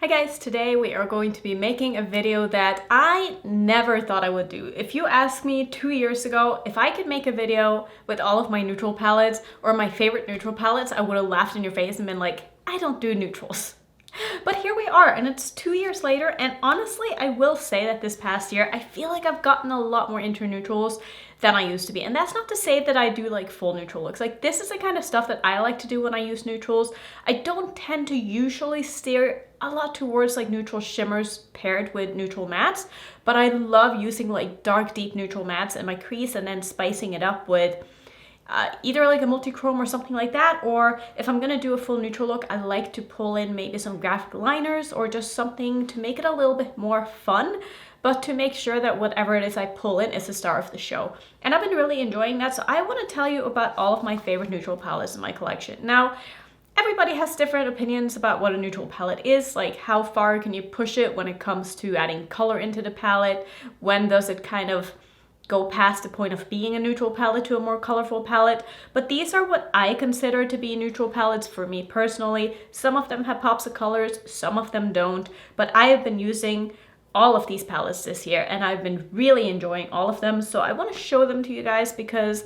Hi guys, today we are going to be making a video that I never thought I would do. If you asked me 2 years ago if I could make a video with all of my neutral palettes or my favorite neutral palettes, I would have laughed in your face and been like, I don't do neutrals. But here we are, and it's 2 years later, and honestly, I will say that this past year, I feel like I've gotten a lot more into neutrals than I used to be. And that's not to say that I do like full neutral looks. Like, this is the kind of stuff that I like to do when I use neutrals. I don't tend to usually steer a lot towards like neutral shimmers paired with neutral mattes, but I love using like dark, deep neutral mattes in my crease and then spicing it up with either like a multi-chrome or something like that, or if I'm gonna do a full neutral look, I like to pull in maybe some graphic liners or just something to make it a little bit more fun, but to make sure that whatever it is I pull in is the star of the show. And I've been really enjoying that, so I want to tell you about all of my favorite neutral palettes in my collection. Now, everybody has different opinions about what a neutral palette is, like how far can you push it when it comes to adding color into the palette, when does it kind of go past the point of being a neutral palette to a more colorful palette. But these are what I consider to be neutral palettes for me personally. Some of them have pops of colors, some of them don't, but I have been using all of these palettes this year and I've been really enjoying all of them. So I want to show them to you guys because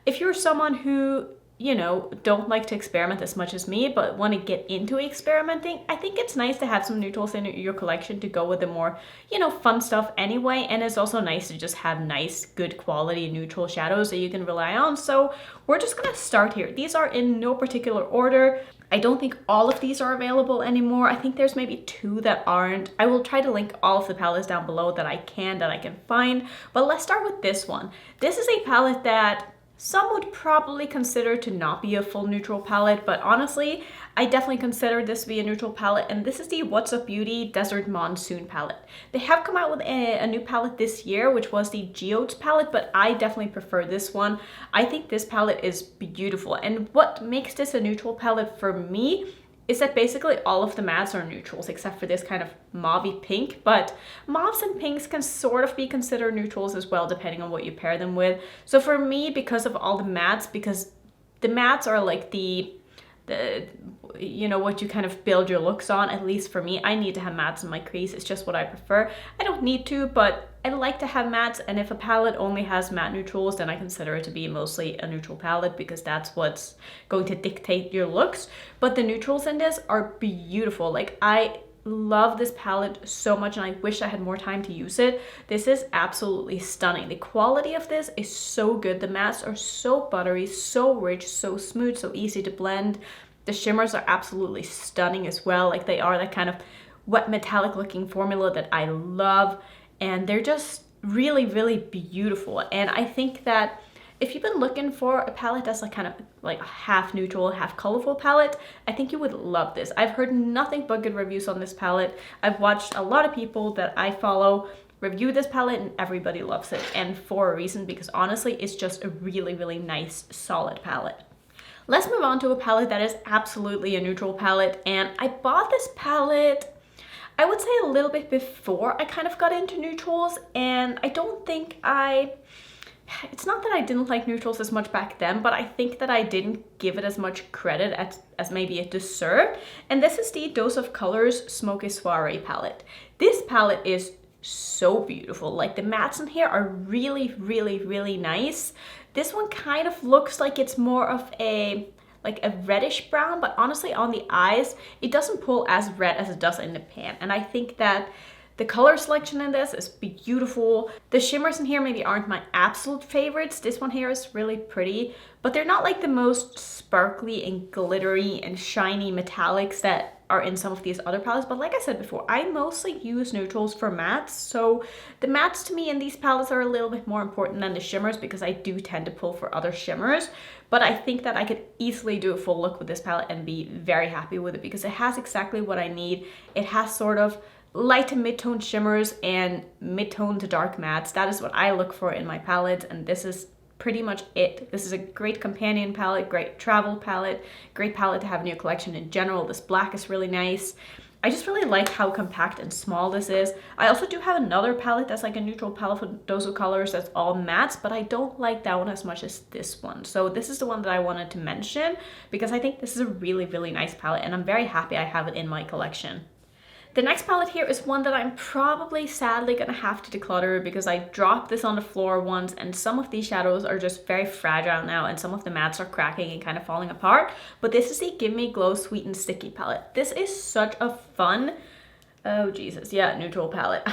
if you're someone who, you know, don't like to experiment as much as me, but want to get into experimenting, I think it's nice to have some neutrals in your collection to go with the more, you know, fun stuff anyway. And it's also nice to just have nice, good quality neutral shadows that you can rely on. So we're just gonna start here. These are in no particular order. I don't think all of these are available anymore. I think there's maybe 2 that aren't. I will try to link all of the palettes down below that I can find. But let's start with this one. This is a palette that some would probably consider to not be a full neutral palette, but honestly, I definitely consider this to be a neutral palette, and this is the What's Up Beauty Desert Monsoon palette. They have come out with a new palette this year, which was the Geodes palette, but I definitely prefer this one. I think this palette is beautiful, and what makes this a neutral palette for me is that basically all of the mattes are neutrals except for this kind of mauvey pink, but mauves and pinks can sort of be considered neutrals as well depending on what you pair them with. So for me, because of all the mattes, because the mattes are like the you know, what you kind of build your looks on, at least for me, I need to have mattes in my crease. It's just what I prefer. I don't need to, but I like to have mattes, and if a palette only has matte neutrals, then I consider it to be mostly a neutral palette because that's what's going to dictate your looks. But the neutrals in this are beautiful. Like, I love this palette so much and I wish I had more time to use it. This is absolutely stunning. The quality of this is so good. The mattes are so buttery, so rich, so smooth, so easy to blend. The shimmers are absolutely stunning as well. Like, they are that kind of wet metallic looking formula that I love, and they're just really, really beautiful. And I think that if you've been looking for a palette that's like kind of like a half neutral, half colorful palette, I think you would love this. I've heard nothing but good reviews on this palette. I've watched a lot of people that I follow review this palette and everybody loves it, and for a reason, because honestly, it's just a really, really nice, solid palette. Let's move on to a palette that is absolutely a neutral palette, and I bought this palette, I would say a little bit before I kind of got into neutrals, and I don't think it's not that I didn't like neutrals as much back then, but I think that I didn't give it as much credit as maybe it deserved. And this is the Dose of Colors Smoky Soiree palette. This palette is so beautiful. Like, the mattes in here are really, really, really nice. This one kind of looks like it's more of a reddish brown, but honestly on the eyes, it doesn't pull as red as it does in the pan. And I think that the color selection in this is beautiful. The shimmers in here maybe aren't my absolute favorites. This one here is really pretty, but they're not like the most sparkly and glittery and shiny metallics that are in some of these other palettes. But like I said before, I mostly use neutrals for mattes. So the mattes to me in these palettes are a little bit more important than the shimmers because I do tend to pull for other shimmers. But I think that I could easily do a full look with this palette and be very happy with it because it has exactly what I need. It has sort of light to mid-tone shimmers and mid-tone to dark mattes. That is what I look for in my palettes, and this is pretty much it. This is a great companion palette, great travel palette, great palette to have in your collection in general. This black is really nice. I just really like how compact and small this is. I also do have another palette that's like a neutral palette for Dose of Colors that's all mattes, but I don't like that one as much as this one. So this is the one that I wanted to mention because I think this is a really, really nice palette and I'm very happy I have it in my collection. The next palette here is one that I'm probably sadly gonna have to declutter because I dropped this on the floor once and some of these shadows are just very fragile now and some of the mattes are cracking and kind of falling apart. But this is the Give Me Glow Sweet and Sticky palette. This is such a fun, oh Jesus, yeah, neutral palette.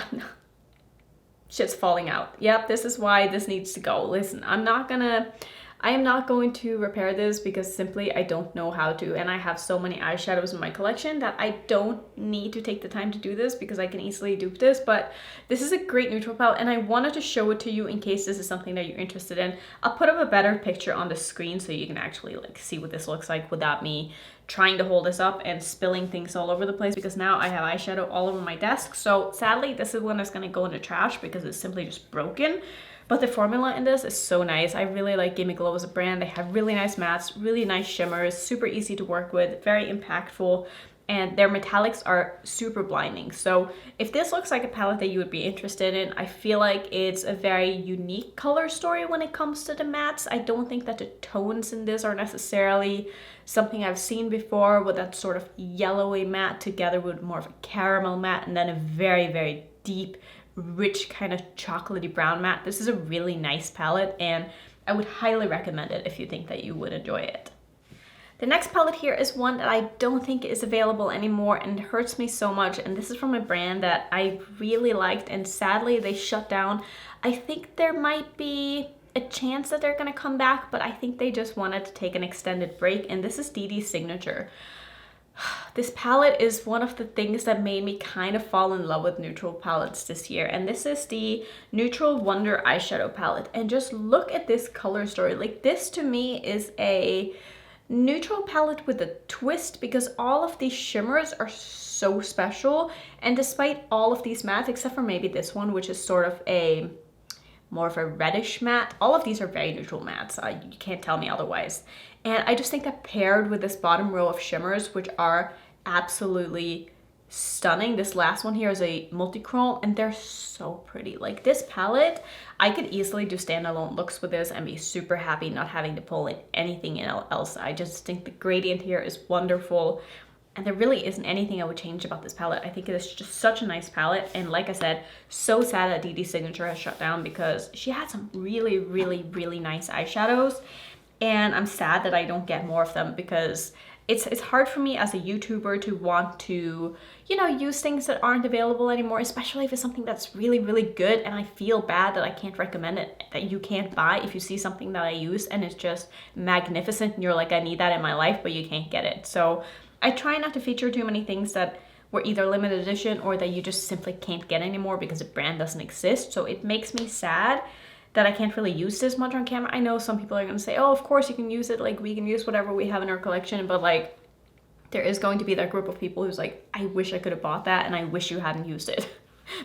Shit's falling out. Yep, this is why this needs to go. Listen, I am not going to repair this because simply I don't know how to, and I have so many eyeshadows in my collection that I don't need to take the time to do this because I can easily dupe this. But this is a great neutral palette and I wanted to show it to you in case this is something that you're interested in. I'll put up a better picture on the screen so you can actually like see what this looks like without me trying to hold this up and spilling things all over the place, because now I have eyeshadow all over my desk. So sadly this is one that's going to go in the trash because it's simply just broken. But the formula in this is so nice. I really like Give Me Glow as a brand. They have really nice mattes, really nice shimmers, super easy to work with, very impactful, and their metallics are super blinding. So if this looks like a palette that you would be interested in, I feel like it's a very unique color story when it comes to the mattes. I don't think that the tones in this are necessarily something I've seen before, with that sort of yellowy matte together with more of a caramel matte and then a very, very deep, rich kind of chocolatey brown matte. This is a really nice palette and I would highly recommend it if you think that you would enjoy it. The next palette here is one that I don't think is available anymore and it hurts me so much, and this is from a brand that I really liked and sadly they shut down. I think there might be a chance that they're gonna come back, but I think they just wanted to take an extended break, and this is Dede Signature. This palette is one of the things that made me kind of fall in love with neutral palettes this year, and this is the Neutral Wonder eyeshadow palette. And just look at this color story. Like, this to me is a neutral palette with a twist because all of these shimmers are so special, and despite all of these mattes, except for maybe this one, which is sort of a more of a reddish matte, all of these are very neutral mattes. You can't tell me otherwise. And I just think that paired with this bottom row of shimmers, which are absolutely stunning. This last one here is a multi-chrome and they're so pretty. Like, this palette, I could easily do standalone looks with this and be super happy not having to pull in anything else. I just think the gradient here is wonderful. And there really isn't anything I would change about this palette. I think it is just such a nice palette. And like I said, so sad that Dede Signature has shut down because she had some really, really, really nice eyeshadows. And I'm sad that I don't get more of them because it's hard for me as a YouTuber to want to, you know, use things that aren't available anymore, especially if it's something that's really, really good. And I feel bad that I can't recommend it, that you can't buy if you see something that I use and it's just magnificent and you're like, I need that in my life, but you can't get it. So I try not to feature too many things that were either limited edition or that you just simply can't get anymore because the brand doesn't exist. So it makes me sad that I can't really use this much on camera. I know some people are gonna say, oh, of course you can use it, like we can use whatever we have in our collection, but like there is going to be that group of people who's like, I wish I could have bought that and I wish you hadn't used it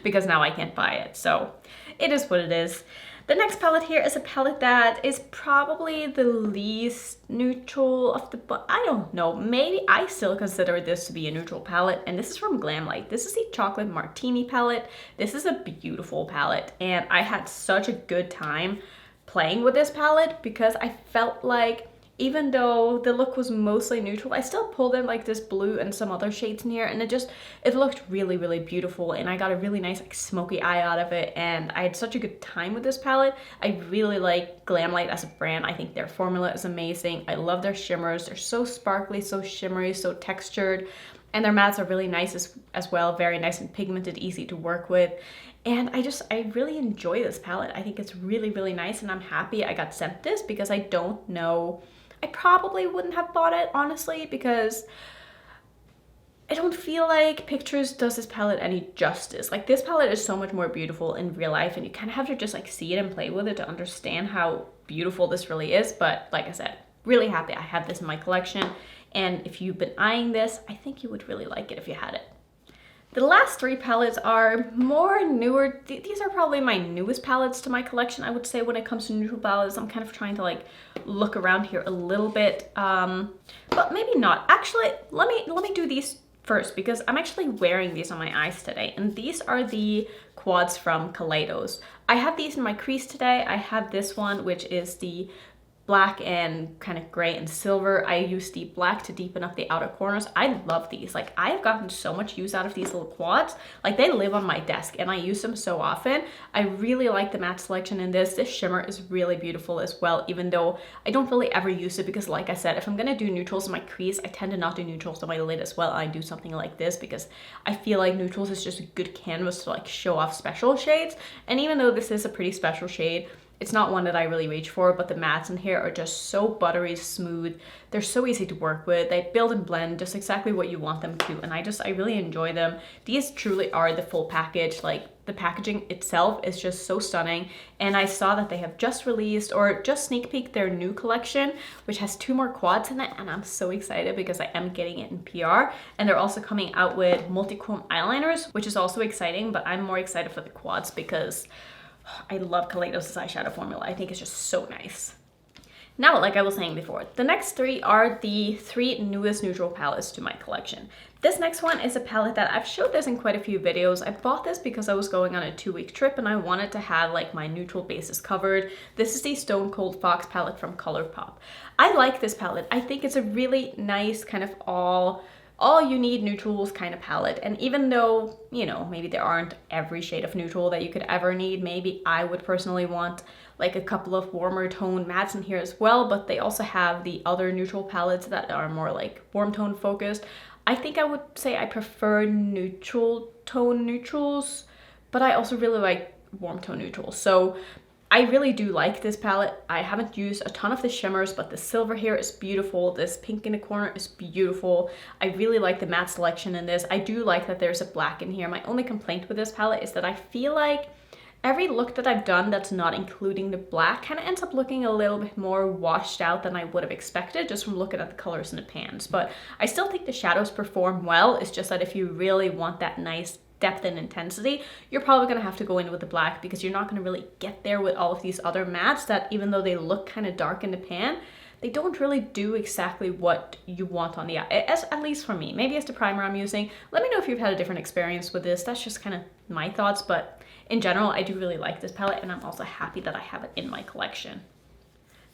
because now I can't buy it. So it is what it is. The next palette here is a palette that is probably the least neutral of the, but I don't know, maybe I still consider this to be a neutral palette, and this is from Glamlite. This is the Chocolate Martini palette. This is a beautiful palette, and I had such a good time playing with this palette because I felt like even though the look was mostly neutral, I still pulled in like this blue and some other shades in here, and it looked really, really beautiful, and I got a really nice like smoky eye out of it, and I had such a good time with this palette. I really like Glamlite as a brand. I think their formula is amazing. I love their shimmers. They're so sparkly, so shimmery, so textured, and their mattes are really nice as well. Very nice and pigmented, easy to work with. And I really enjoy this palette. I think it's really, really nice, and I'm happy I got sent this because I don't know, I probably wouldn't have bought it, honestly, because I don't feel like pictures does this palette any justice. Like, this palette is so much more beautiful in real life, and you kind of have to just like see it and play with it to understand how beautiful this really is. But like I said, really happy I have this in my collection, and if you've been eyeing this, I think you would really like it if you had it. The last three palettes are more newer. These are probably my newest palettes to my collection, I would say, when it comes to neutral palettes. I'm kind of trying to like look around here a little bit, but maybe not. Actually, let me do these first because I'm actually wearing these on my eyes today, and these are the quads from Kaleidos. I have these in my crease today. I have this one, which is the black and kind of gray and silver. I use the black to deepen up the outer corners. I love these. Like, I've gotten so much use out of these little quads. Like, they live on my desk and I use them so often. I really like the matte selection in this. This shimmer is really beautiful as well, even though I don't really ever use it because, like I said, if I'm gonna do neutrals in my crease, I tend to not do neutrals on my lid as well. I do something like this because I feel like neutrals is just a good canvas to like show off special shades. And even though this is a pretty special shade, it's not one that I really reach for, but the mattes in here are just so buttery smooth. They're so easy to work with. They build and blend just exactly what you want them to, and I really enjoy them. These truly are the full package. Like, the packaging itself is just so stunning, and I saw that they have just released or just sneak peeked their new collection, which has 2 more quads in it, and I'm so excited because I am getting it in PR. And they're also coming out with multi-chrome eyeliners, which is also exciting, but I'm more excited for the quads because I love Kaleidos' eyeshadow formula. I think it's just so nice. Now, like I was saying before, the next 3 are the 3 newest neutral palettes to my collection. This next one is a palette that I've showed this in quite a few videos. I bought this because I was going on a 2-week trip and I wanted to have like my neutral bases covered. This is the Stone Cold Fox palette from Colourpop. I like this palette. I think it's a really nice kind of all you need neutrals kind of palette. And even though, you know, maybe there aren't every shade of neutral that you could ever need, maybe I would personally want like a couple of warmer tone mattes in here as well, but they also have the other neutral palettes that are more like warm tone focused. I think I would say I prefer neutral tone neutrals, but I also really like warm tone neutrals. So I really do like this palette. I haven't used a ton of the shimmers, but the silver here is beautiful. This pink in the corner is beautiful. I really like the matte selection in this. I do like that there's a black in here. My only complaint with this palette is that I feel like every look that I've done that's not including the black kind of ends up looking a little bit more washed out than I would have expected just from looking at the colors in the pans. But I still think the shadows perform well. It's just that if you really want that nice depth and intensity, you're probably going to have to go in with the black because you're not going to really get there with all of these other mattes that, even though they look kind of dark in the pan, they don't really do exactly what you want on the eye, at least for me. Maybe it's the primer I'm using. Let me know if you've had a different experience with this. That's just kind of my thoughts, but in general, I do really like this palette, and I'm also happy that I have it in my collection.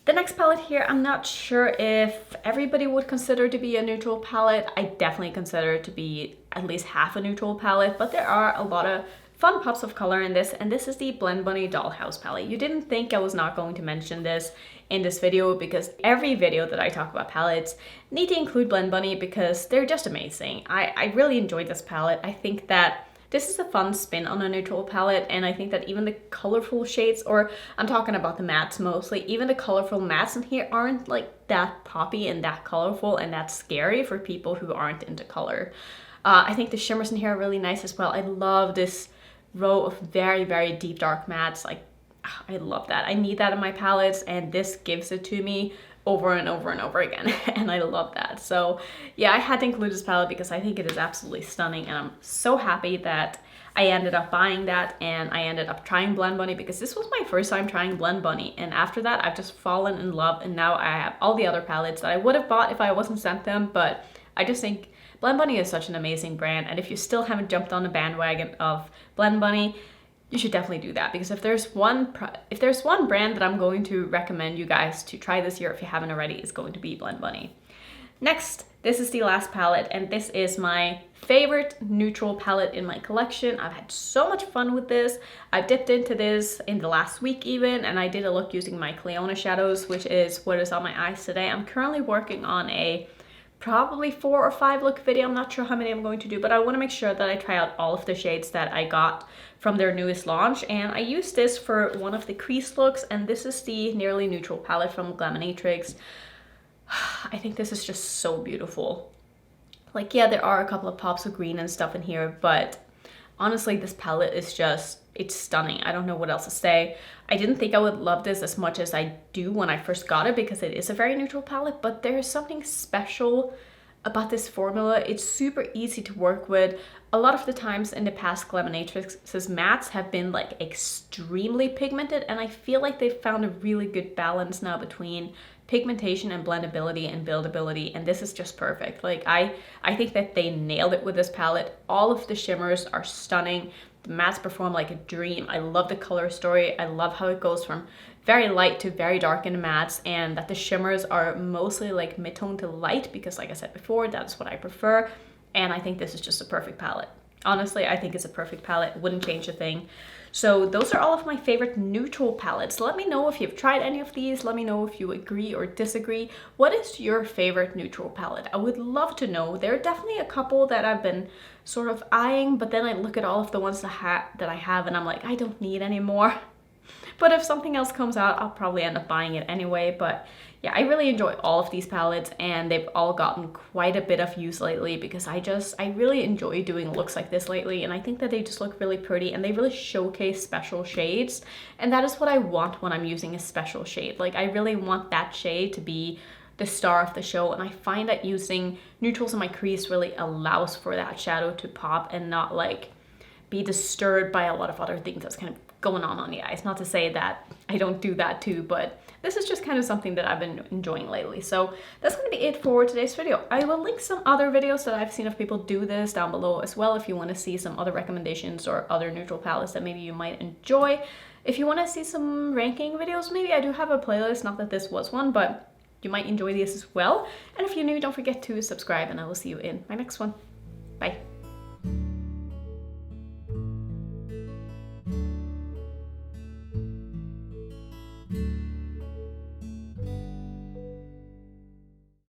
The next palette here, I'm not sure if everybody would consider to be a neutral palette. I definitely consider it to be at least half a neutral palette, but there are a lot of fun pops of color in this, and this is the Blend Bunny Dollhouse palette. You didn't think I was not going to mention this in this video because every video that I talk about palettes need to include Blend Bunny because they're just amazing. I really enjoyed this palette. I think that this is a fun spin on a neutral palette, and I think that even the colorful shades, or I'm talking about the mattes mostly, even the colorful mattes in here aren't like that poppy and that colorful and that scary for people who aren't into color. I think the shimmers in here are really nice as well. I love this row of very, very deep dark mattes. Like, I love that. I need that in my palettes, and this gives it to me over and over and over again, and I love that. So yeah, I had to include this palette because I think it is absolutely stunning, and I'm so happy that I ended up buying that and I ended up trying Blend Bunny because this was my first time trying Blend Bunny, and after that I've just fallen in love, and now I have all the other palettes that I would have bought if I wasn't sent them. But I just think Blend Bunny is such an amazing brand, and if you still haven't jumped on the bandwagon of Blend Bunny, you should definitely do that, because if there's one brand that I'm going to recommend you guys to try this year if you haven't already, it's going to be Blend Bunny. Next, this is the last palette, and this is my favorite neutral palette in my collection. I've had so much fun with this. I dipped into this in the last week even, and I did a look using my Cleona shadows, which is what is on my eyes today. I'm currently working on a probably 4 or 5 look video. I'm not sure how many I'm going to do, but I want to make sure that I try out all of the shades that I got from their newest launch. And I used this for one of the crease looks, and this is the Nearly Neutral palette from Glamlite. I think this is just so beautiful. Like, yeah, there are a couple of pops of green and stuff in here, but honestly, this palette is just, it's stunning. I don't know what else to say. I didn't think I would love this as much as I do when I first got it, because it is a very neutral palette, but there's something special about this formula. It's super easy to work with. A lot of the times in the past, Glamlite's mattes have been like extremely pigmented, and I feel like they've found a really good balance now between pigmentation and blendability and buildability, and this is just perfect. Like I think that they nailed it with this palette. All of the shimmers are stunning. The mattes perform like a dream. I love the color story. I love how it goes from very light to very dark in the mattes, and that the shimmers are mostly like mid-tone to light, because like I said before, that's what I prefer. And I think this is just a perfect palette. Honestly, I think it's a perfect palette. Wouldn't change a thing. So those are all of my favorite neutral palettes. Let me know if you've tried any of these. Let me know if you agree or disagree. What is your favorite neutral palette? I would love to know. There are definitely a couple that I've been sort of eyeing, but then I look at all of the ones that I have and I'm like, I don't need any more. But if something else comes out, I'll probably end up buying it anyway. But yeah, I really enjoy all of these palettes, and they've all gotten quite a bit of use lately because I really enjoy doing looks like this lately, and I think that they just look really pretty and they really showcase special shades. And that is what I want when I'm using a special shade. Like I really want that shade to be the star of the show, and I find that using neutrals in my crease really allows for that shadow to pop and not like be disturbed by a lot of other things that's kind of going on the eyes. Not to say that I don't do that too, but this is just kind of something that I've been enjoying lately. So that's going to be it for today's video. I will link some other videos that I've seen of people do this down below as well, if you want to see some other recommendations or other neutral palettes that maybe you might enjoy. If you want to see some ranking videos, maybe I do have a playlist, not that this was one, but you might enjoy these as well. And if you're new, don't forget to subscribe, and I will see you in my next one. Bye.